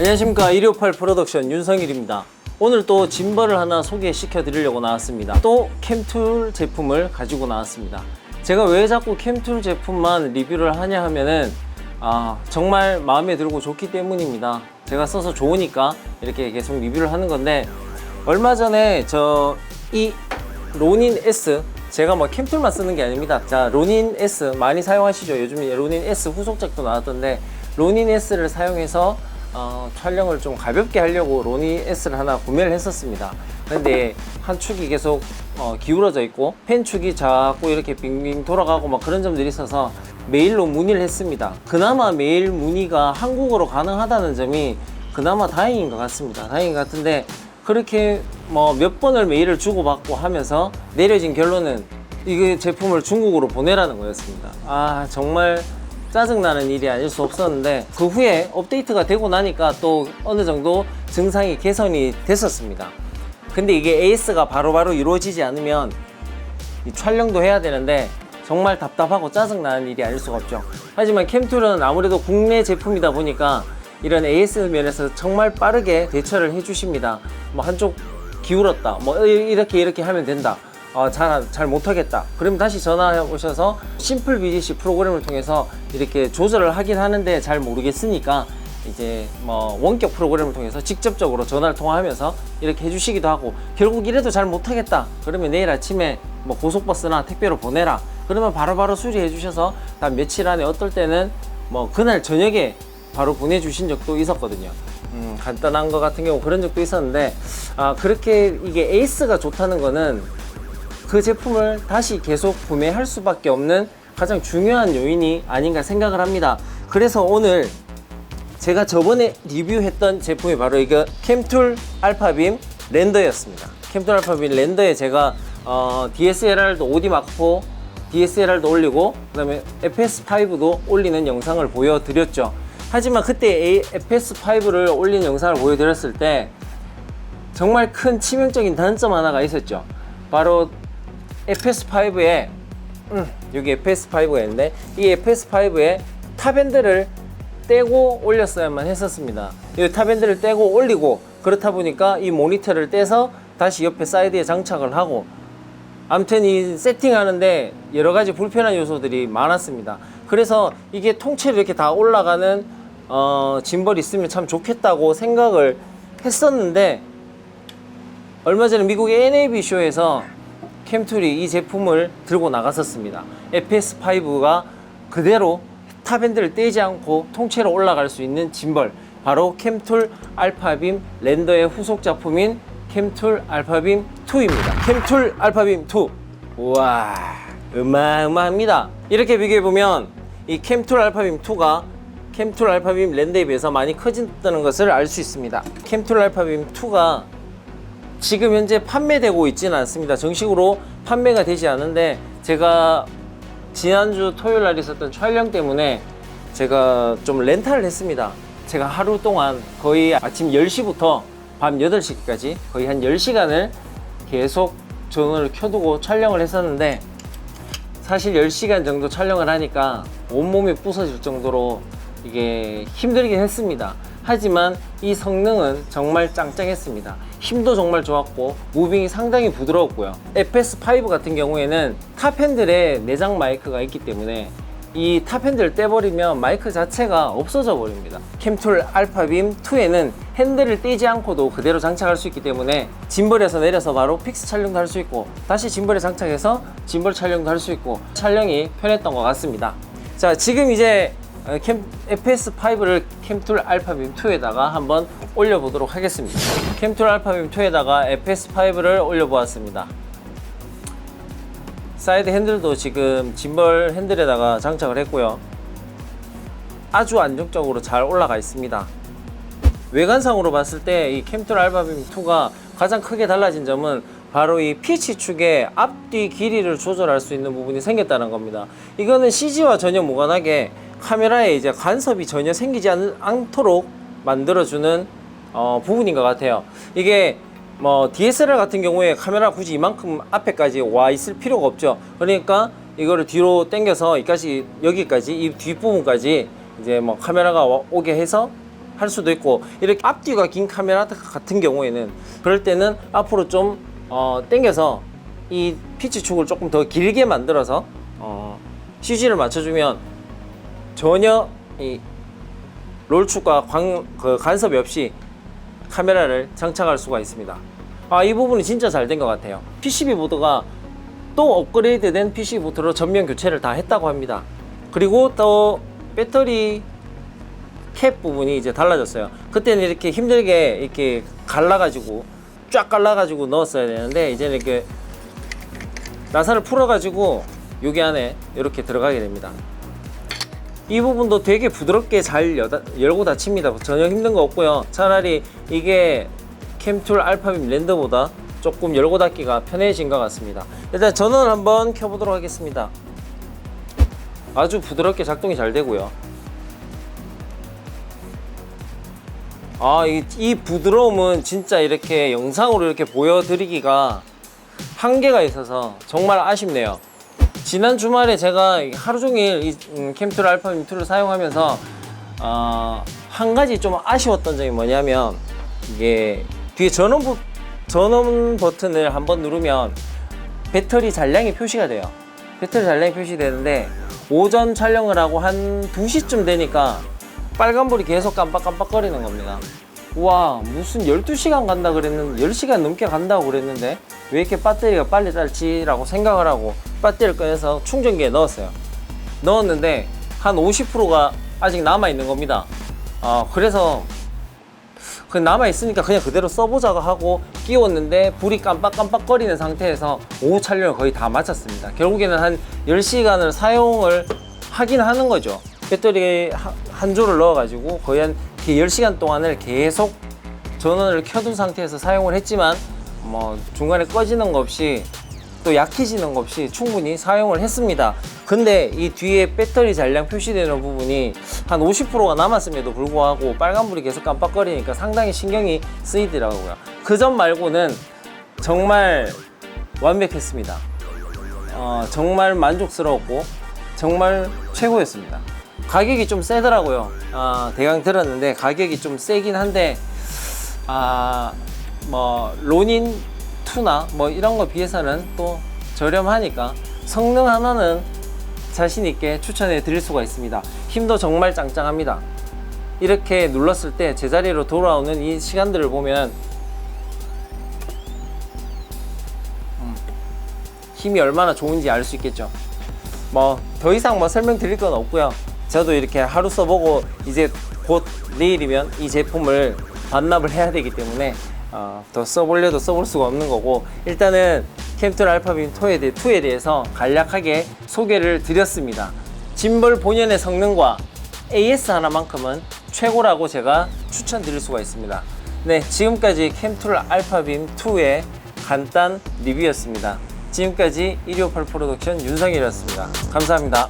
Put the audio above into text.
안녕하십니까. 1258 프로덕션 윤성일입니다. 오늘 또 짐벌을 하나 소개시켜 드리려고 나왔습니다. 또 캠툴 제품을 가지고 나왔습니다. 제가 왜 자꾸 캠툴 제품만 리뷰를 하냐 하면은 정말 마음에 들고 좋기 때문입니다. 제가 써서 좋으니까 이렇게 계속 리뷰를 하는 건데, 얼마 전에 이 로닌 S, 제가 뭐 캠툴만 쓰는 게 아닙니다. 자, 로닌 S 많이 사용하시죠. 요즘에 로닌 S 후속작도 나왔던데, 로닌 S를 사용해서 촬영을 좀 가볍게 하려고 로닌 S를 하나 구매를 했었습니다. 근데 한 축이 계속 기울어져 있고 펜 축이 자꾸 이렇게 빙빙 돌아가고 막 그런 점들이 있어서 메일로 문의를 했습니다. 그나마 메일 문의가 한국어로 가능하다는 점이 그나마 다행인 것 같습니다. 다행인 것 같은데, 그렇게 뭐 몇 번을 메일을 주고받고 하면서 내려진 결론은 이 제품을 중국으로 보내라는 거였습니다. 정말 짜증나는 일이 아닐 수 없었는데, 그 후에 업데이트가 되고 나니까 또 어느 정도 증상이 개선이 됐었습니다. 근데 이게 AS가 바로바로 이루어지지 않으면 이 촬영도 해야 되는데 정말 답답하고 짜증나는 일이 아닐 수가 없죠. 하지만 캠툴은 아무래도 국내 제품이다 보니까 이런 AS 면에서 정말 빠르게 대처를 해 주십니다. 뭐 한쪽 기울었다, 뭐 이렇게 하면 된다, 잘 못하겠다, 그러면 다시 전화해 오셔서 심플 BDC 프로그램을 통해서 이렇게 조절을 하긴 하는데 잘 모르겠으니까 이제 뭐 원격 프로그램을 통해서 직접적으로 전화를 통화하면서 이렇게 해주시기도 하고, 결국 이래도 잘 못하겠다 그러면 내일 아침에 뭐 고속버스나 택배로 보내라 그러면 바로바로 수리해 주셔서 단 며칠 안에, 어떨 때는 뭐 그날 저녁에 바로 보내주신 적도 있었거든요. 간단한 거 같은 경우 그런 적도 있었는데, 그렇게 이게 에이스가 좋다는 거는 그 제품을 다시 계속 구매할 수밖에 없는 가장 중요한 요인이 아닌가 생각을 합니다. 그래서 오늘 제가 저번에 리뷰했던 제품이 바로 이거 캠툴 알파빔 렌더였습니다. 캠툴 알파빔 렌더에 제가 DSLR도 OD 마크4 DSLR도 올리고 그 다음에 FS5도 올리는 영상을 보여드렸죠. 하지만 그때 FS5를 올린 영상을 보여드렸을 때 정말 큰 치명적인 단점 하나가 있었죠. 바로 FS5에 여기 FS5가 있는데, 이 FS5에 탑핸들을 떼고 올렸어야만 했었습니다. 이 탑핸들을 떼고 올리고, 그렇다 보니까 이 모니터를 떼서 다시 옆에 사이드에 장착을 하고, 아무튼 이 세팅하는데 여러가지 불편한 요소들이 많았습니다. 그래서 이게 통째로 이렇게 다 올라가는 짐벌이 있으면 참 좋겠다고 생각을 했었는데, 얼마 전에 미국의 NAB 쇼에서 캠툴이 이 제품을 들고 나갔었습니다. FS5가 그대로 탑핸들을 떼지 않고 통째로 올라갈 수 있는 짐벌, 바로 캠툴 알파빔 렌더의 후속 작품인 캠툴 알파빔 2입니다. 캠툴 알파빔 2. 우와, 어마어마합니다. 이렇게 비교해보면 이 캠툴 알파빔 2가 캠툴 알파빔 렌더에 비해서 많이 커진다는 것을 알 수 있습니다. 캠툴 알파빔 2가 지금 현재 판매되고 있지는 않습니다. 정식으로 판매가 되지 않은데, 제가 지난주 토요일 날 있었던 촬영 때문에 제가 좀 렌탈을 했습니다. 제가 하루 동안 거의 아침 10시부터 밤 8시까지 거의 한 10시간을 계속 전원을 켜두고 촬영을 했었는데, 사실 10시간 정도 촬영을 하니까 온몸이 부서질 정도로 이게 힘들긴 했습니다. 하지만 이 성능은 정말 짱짱했습니다. 힘도 정말 좋았고 무빙이 상당히 부드러웠고요. FS5 같은 경우에는 탑핸들에 내장 마이크가 있기 때문에 이 탑핸들을 떼버리면 마이크 자체가 없어져 버립니다. 캠툴 알파빔 2에는 핸들을 떼지 않고도 그대로 장착할 수 있기 때문에 짐벌에서 내려서 바로 픽스 촬영도 할 수 있고, 다시 짐벌에 장착해서 짐벌 촬영도 할 수 있고, 촬영이 편했던 것 같습니다. 자, 지금 이제 FS5를 캠툴 알파빔 2에다가 한번 올려보도록 하겠습니다. 캠툴 알파빔 2에다가 FS5를 올려보았습니다. 사이드 핸들도 지금 짐벌 핸들에다가 장착을 했고요. 아주 안정적으로 잘 올라가 있습니다. 외관상으로 봤을 때 이 캠툴 알파빔 2가 가장 크게 달라진 점은 바로 이 피치 축의 앞뒤 길이를 조절할 수 있는 부분이 생겼다는 겁니다. 이거는 CG와 전혀 무관하게 카메라에 이제 간섭이 전혀 생기지 않도록 만들어주는 부분인 것 같아요. 이게 뭐 DSLR 같은 경우에 카메라 굳이 이만큼 앞에까지 와 있을 필요가 없죠. 그러니까 이거를 뒤로 당겨서 여기까지 이 뒷부분까지 이제 뭐 카메라가 오게 해서 할 수도 있고, 이렇게 앞뒤가 긴 카메라 같은 경우에는 그럴 때는 앞으로 좀 당겨서 이 피치축을 조금 더 길게 만들어서 CG를 맞춰주면 전혀 이 롤축과 간섭이 없이 카메라를 장착할 수가 있습니다. 이 부분이 진짜 잘 된 것 같아요. PCB 보드가 또 업그레이드된 PCB 보드로 전면 교체를 다 했다고 합니다. 그리고 또 배터리 캡 부분이 이제 달라졌어요. 그때는 이렇게 힘들게 이렇게 갈라가지고 쫙 갈라가지고 넣었어야 되는데, 이제는 이렇게 나사를 풀어가지고 여기 안에 이렇게 들어가게 됩니다. 이 부분도 되게 부드럽게 잘 열고 닫힙니다. 전혀 힘든 거 없고요. 차라리 이게 캠툴 알파빔 랜더보다 조금 열고 닫기가 편해진 것 같습니다. 일단 전원을 한번 켜보도록 하겠습니다. 아주 부드럽게 작동이 잘 되고요. 이 부드러움은 진짜 이렇게 영상으로 이렇게 보여드리기가 한계가 있어서 정말 아쉽네요. 지난 주말에 제가 하루 종일 이 캠툴 알파빔 2를 사용하면서 한 가지 좀 아쉬웠던 점이 뭐냐면, 이게 뒤에 전원 버튼을 한번 누르면 배터리 잔량이 표시가 돼요. 배터리 잔량이 표시되는데, 오전 촬영을 하고 한 2시쯤 되니까 빨간불이 계속 깜빡깜빡거리는 겁니다. 와, 무슨 12시간 간다 그랬는데, 10시간 넘게 간다고 그랬는데 왜 이렇게 배터리가 빨리 닳지라고 생각을 하고 배터리를 꺼내서 충전기에 넣었어요. 넣었는데 한 50%가 아직 남아있는 겁니다. 그래서 남아있으니까 그냥 그대로 써보자고 하고 끼웠는데 불이 깜빡깜빡거리는 상태에서 오후 촬영을 거의 다 마쳤습니다. 결국에는 한 10시간을 사용을 하긴 하는 거죠. 배터리 한 조를 넣어가지고 거의 한 10시간 동안을 계속 전원을 켜둔 상태에서 사용을 했지만, 뭐 중간에 꺼지는 거 없이 또 약해지는 거 없이 충분히 사용을 했습니다. 근데 이 뒤에 배터리 잔량 표시되는 부분이 한 50%가 남았음에도 불구하고 빨간불이 계속 깜빡거리니까 상당히 신경이 쓰이더라고요. 그 점 말고는 정말 완벽했습니다. 정말 만족스러웠고 정말 최고였습니다. 가격이 좀 세더라고요. 대강 들었는데 가격이 좀 세긴 한데, 뭐 로닌 2나 뭐 이런 거 비해서는 또 저렴하니까 성능 하나는 자신 있게 추천해 드릴 수가 있습니다. 힘도 정말 짱짱합니다. 이렇게 눌렀을 때 제자리로 돌아오는 이 시간들을 보면 힘이 얼마나 좋은지 알 수 있겠죠. 뭐 더 이상 뭐 설명드릴 건 없고요. 저도 이렇게 하루 써보고 이제 곧 내일이면 이 제품을 반납을 해야 되기 때문에 더 써보려도 써볼 수가 없는 거고, 일단은 캠툴 알파빔 2에 대해서 간략하게 소개를 드렸습니다. 짐벌 본연의 성능과 AS 하나만큼은 최고라고 제가 추천드릴 수가 있습니다. 네, 지금까지 캠툴 알파빔 2의 간단 리뷰였습니다. 지금까지 1258 프로덕션 윤성일이었습니다. 감사합니다.